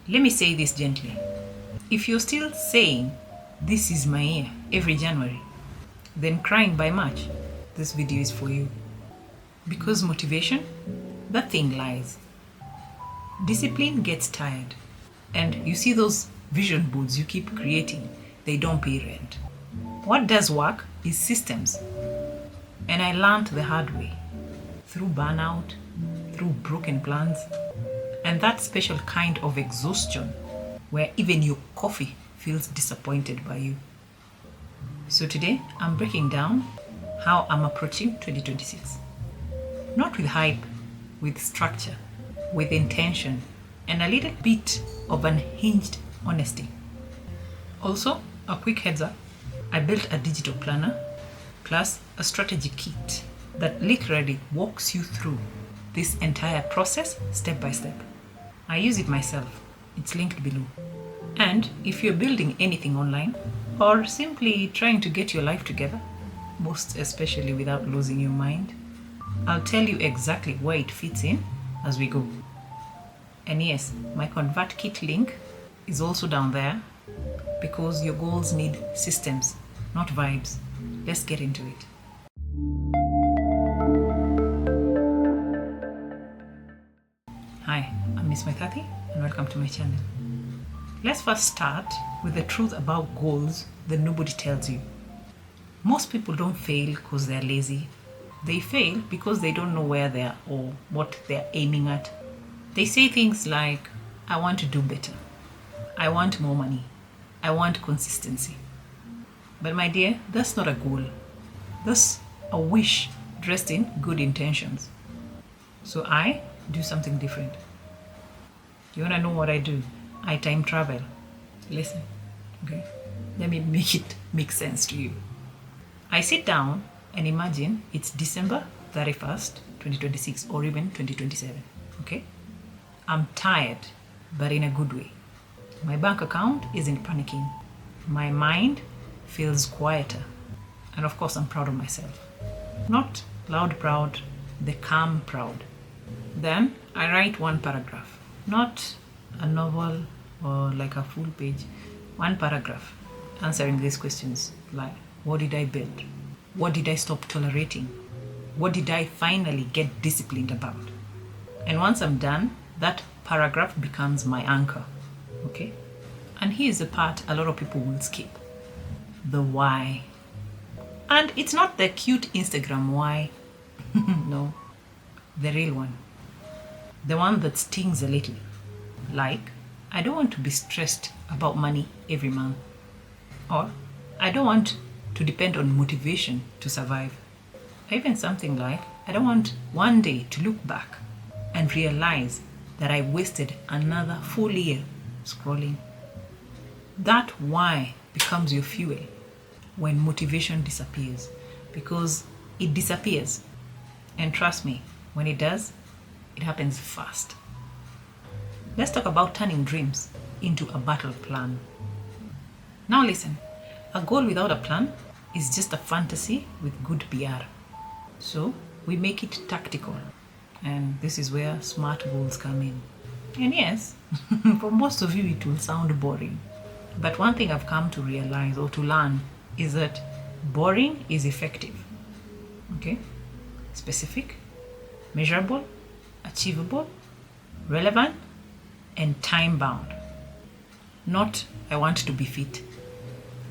Let me say this gently. If you're still saying, "This is my year," every January, then crying by March, this video is for you. Because motivation, that thing lies. Discipline gets tired. And you see those vision boards you keep creating, they don't pay rent. What does work is systems. And I learned the hard way. Through burnout, through broken plans, and that special kind of exhaustion where even your coffee feels disappointed by you. So today, I'm breaking down how I'm approaching 2026. Not with hype, with structure, with intention, and a little bit of unhinged honesty. Also, a quick heads up, I built a digital planner plus a strategy kit that literally walks you through this entire process step by step. I use it myself. It's linked below. And if you're building anything online or simply trying to get your life together, most especially without losing your mind, I'll tell you exactly where it fits in as we go. And yes, my Convert Kit link is also down there because your goals need systems, not vibes. Let's get into it. Hi, I'm Miss Muithathi and welcome to my channel. Let's first start with the truth about goals that nobody tells you. Most people don't fail because they're lazy. They fail because they don't know where they are or what they're aiming at. They say things like, "I want to do better. I want more money. I want consistency." But my dear, that's not a goal. That's a wish dressed in good intentions. So I do something different. You wanna know what I do? I time travel. Listen, okay? Let me make it make sense to you. I sit down and imagine it's December 31st, 2026 or even 2027, okay? I'm tired, but in a good way. My bank account isn't panicking. My mind feels quieter. And of course, I'm proud of myself. Not loud proud, the calm proud. Then I write one paragraph, not a novel or like a full page, one paragraph answering these questions like, what did I build? What did I stop tolerating? What did I finally get disciplined about? And once I'm done, that paragraph becomes my anchor, okay? And here's the part a lot of people will skip. The why. And it's not the cute Instagram why. No, the real one. The one that stings a little. Like, I don't want to be stressed about money every month. Or, I don't want to depend on motivation to survive. Even something like, I don't want one day to look back and realize that I wasted another full year scrolling. That why becomes your fuel when motivation disappears, because it disappears. And trust me, when it does, it happens fast. Let's talk about turning dreams into a battle plan. Now listen, a goal without a plan is just a fantasy with good PR. So we make it tactical. And this is where smart goals come in. And yes, for most of you it will sound boring. But one thing I've come to realize or to learn is that boring is effective. Okay? Specific, measurable, achievable, relevant, and time-bound. Not, I want to be fit.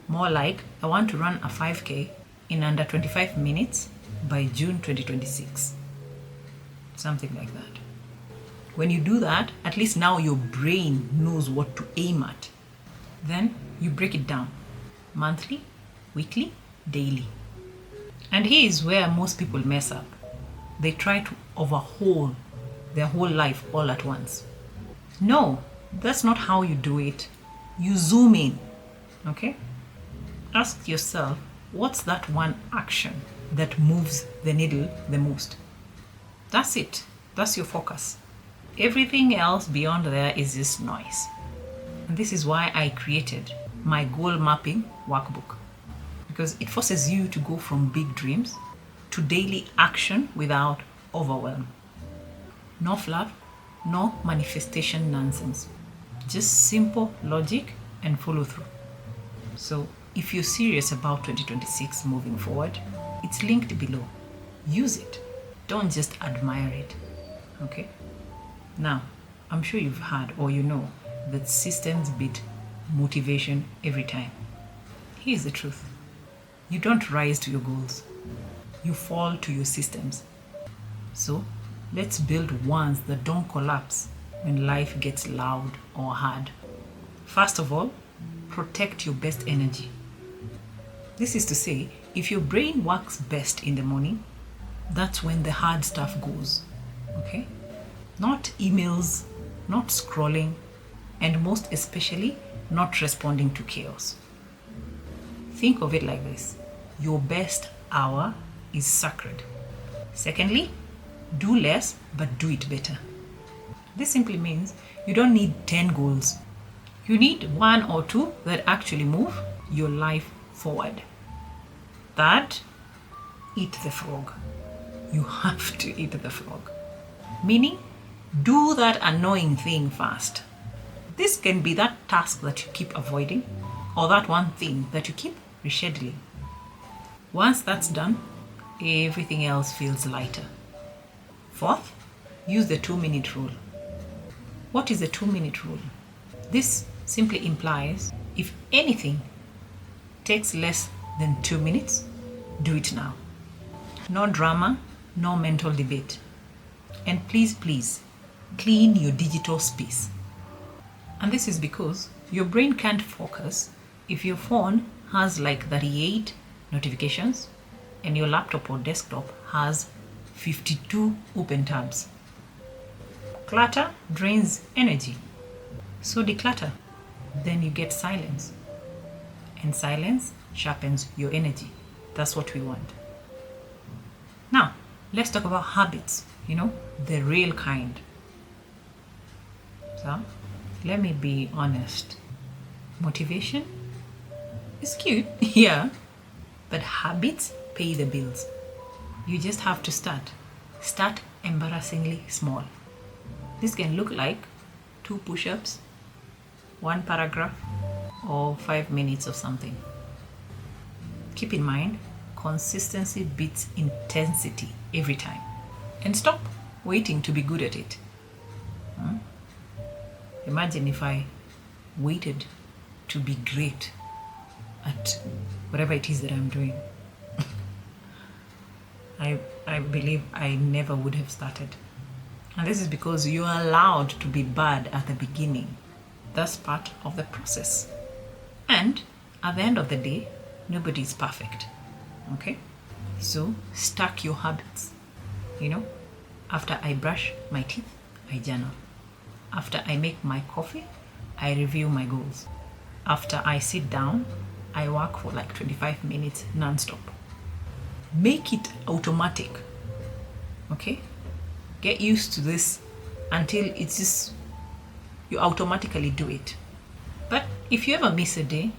More like, I want to run a 5K in under 25 minutes by June 2026. Something like that. When you do that, at least now your brain knows what to aim at. Then you break it down. Monthly, weekly, daily. And here is where most people mess up. They try to overhaul their whole life all at once. No, that's not how you do it. You zoom in, okay? Ask yourself, what's that one action that moves the needle the most? That's it. That's your focus. Everything else beyond there is just noise. And this is why I created my goal mapping workbook, because it forces you to go from big dreams to daily action without overwhelm. No fluff, no manifestation nonsense. Just simple logic and follow through. So if you're serious about 2026 moving forward, it's linked below. Use it. Don't just admire it. Okay? Now, I'm sure you've heard or you know that systems beat motivation every time. Here's the truth. You don't rise to your goals. You fall to your systems. So, let's build ones that don't collapse when life gets loud or hard. First of all, protect your best energy. This is to say, if your brain works best in the morning, that's when the hard stuff goes. Okay? Not emails, not scrolling, and most especially, not responding to chaos. Think of it like this. Your best hour is sacred. Secondly, do less but do it better. This simply means you don't need 10 goals. You need 1 or 2 that actually move your life forward. Third, eat the frog. You have to eat the frog. Meaning, do that annoying thing first. This can be that task that you keep avoiding or that one thing that you keep rescheduling. Once that's done, everything else feels lighter. Fourth, use the 2-minute rule. What is the 2-minute rule? This simply implies if anything takes less than 2 minutes, do it now. No drama, no mental debate. And please, clean your digital space. And this is because your brain can't focus if your phone has like 38 notifications and your laptop or desktop has 52 open tabs. Clutter drains energy. So declutter. Then you get silence. And silence sharpens your energy. That's what we want. Now, let's talk about habits, the real kind. So, let me be honest. Motivation is cute, yeah, but habits pay the bills. You just have to start. Start embarrassingly small. This can look like 2 push-ups, 1 paragraph, or 5 minutes of something. Keep in mind, consistency beats intensity every time. And stop waiting to be good at it. Imagine if I waited to be great at whatever it is that I'm doing. I believe I never would have started. And this is because you are allowed to be bad at the beginning. That's part of the process. And at the end of the day, nobody is perfect. Okay? So stack your habits. After I brush my teeth, I journal. After I make my coffee, I review my goals. After I sit down, I work for like 25 minutes non-stop. Make it automatic. Okay? Get used to this until it's just you automatically do it. But if you ever miss a day,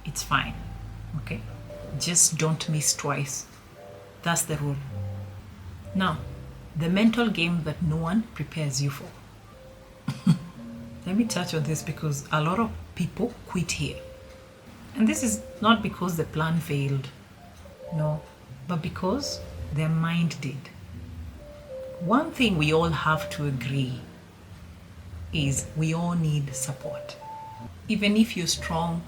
it's fine. Okay? Just don't miss twice. That's the rule. Now, the mental game that no one prepares you for. Let me touch on this because a lot of people quit here. And this is not because the plan failed. No, but because their mind did. One thing we all have to agree is we all need support. Even if you're strong,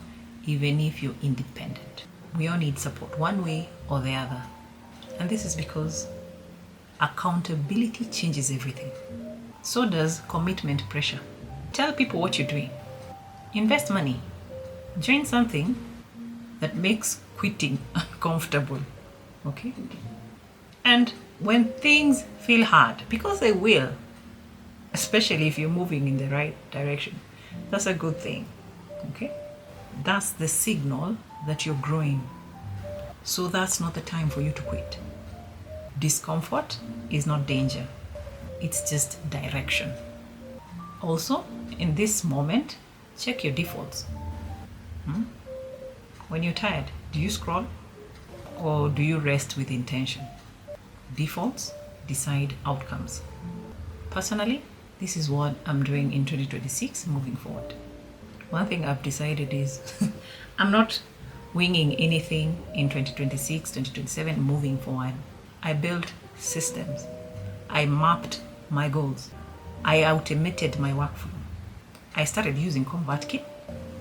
even if you're independent, we all need support one way or the other. And this is because accountability changes everything. So does commitment pressure. Tell people what you're doing. Invest money. Join something that makes quitting uncomfortable. Okay? And when things feel hard, because they will, especially if you're moving in the right direction, that's a good thing. Okay? That's the signal that you're growing. So that's not the time for you to quit. Discomfort is not danger. It's just direction. Also, in this moment, check your defaults. When you're tired, do you scroll or do you rest with intention? Defaults decide outcomes. Personally, this is what I'm doing in 2026 moving forward. One thing I've decided is I'm not winging anything in 2026, 2027, moving forward. I built systems. I mapped my goals. I automated my workflow. I started using ConvertKit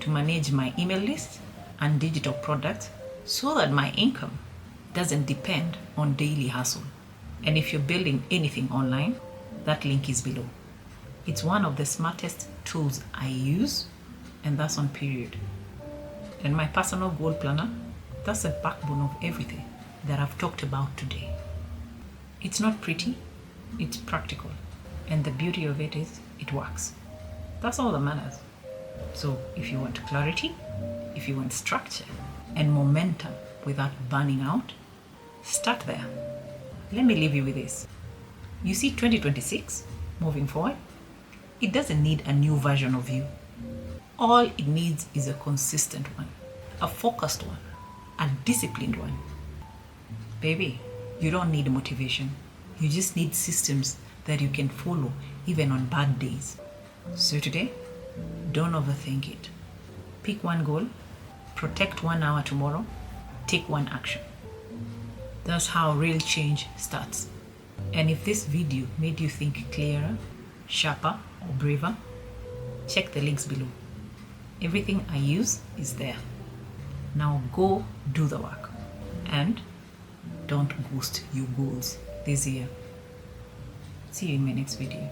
to manage my email list and digital products so that my income doesn't depend on daily hustle. And if you're building anything online, that link is below. It's one of the smartest tools I use, and that's on period. And my personal goal planner, that's the backbone of everything that I've talked about today. It's not pretty, it's practical. And the beauty of it is it works. That's all that matters. So if you want clarity, if you want structure and momentum without burning out, start there. Let me leave you with this. You see 2026, moving forward, it doesn't need a new version of you. All it needs is a consistent one, a focused one, a disciplined one. Baby, you don't need motivation. You just need systems that you can follow even on bad days. So today, don't overthink it. Pick one goal, protect 1 hour tomorrow, take one action. That's how real change starts. And if this video made you think clearer, sharper, or braver, check the links below. Everything I use is there. Now go do the work. And don't ghost your goals this year. See you in my next video.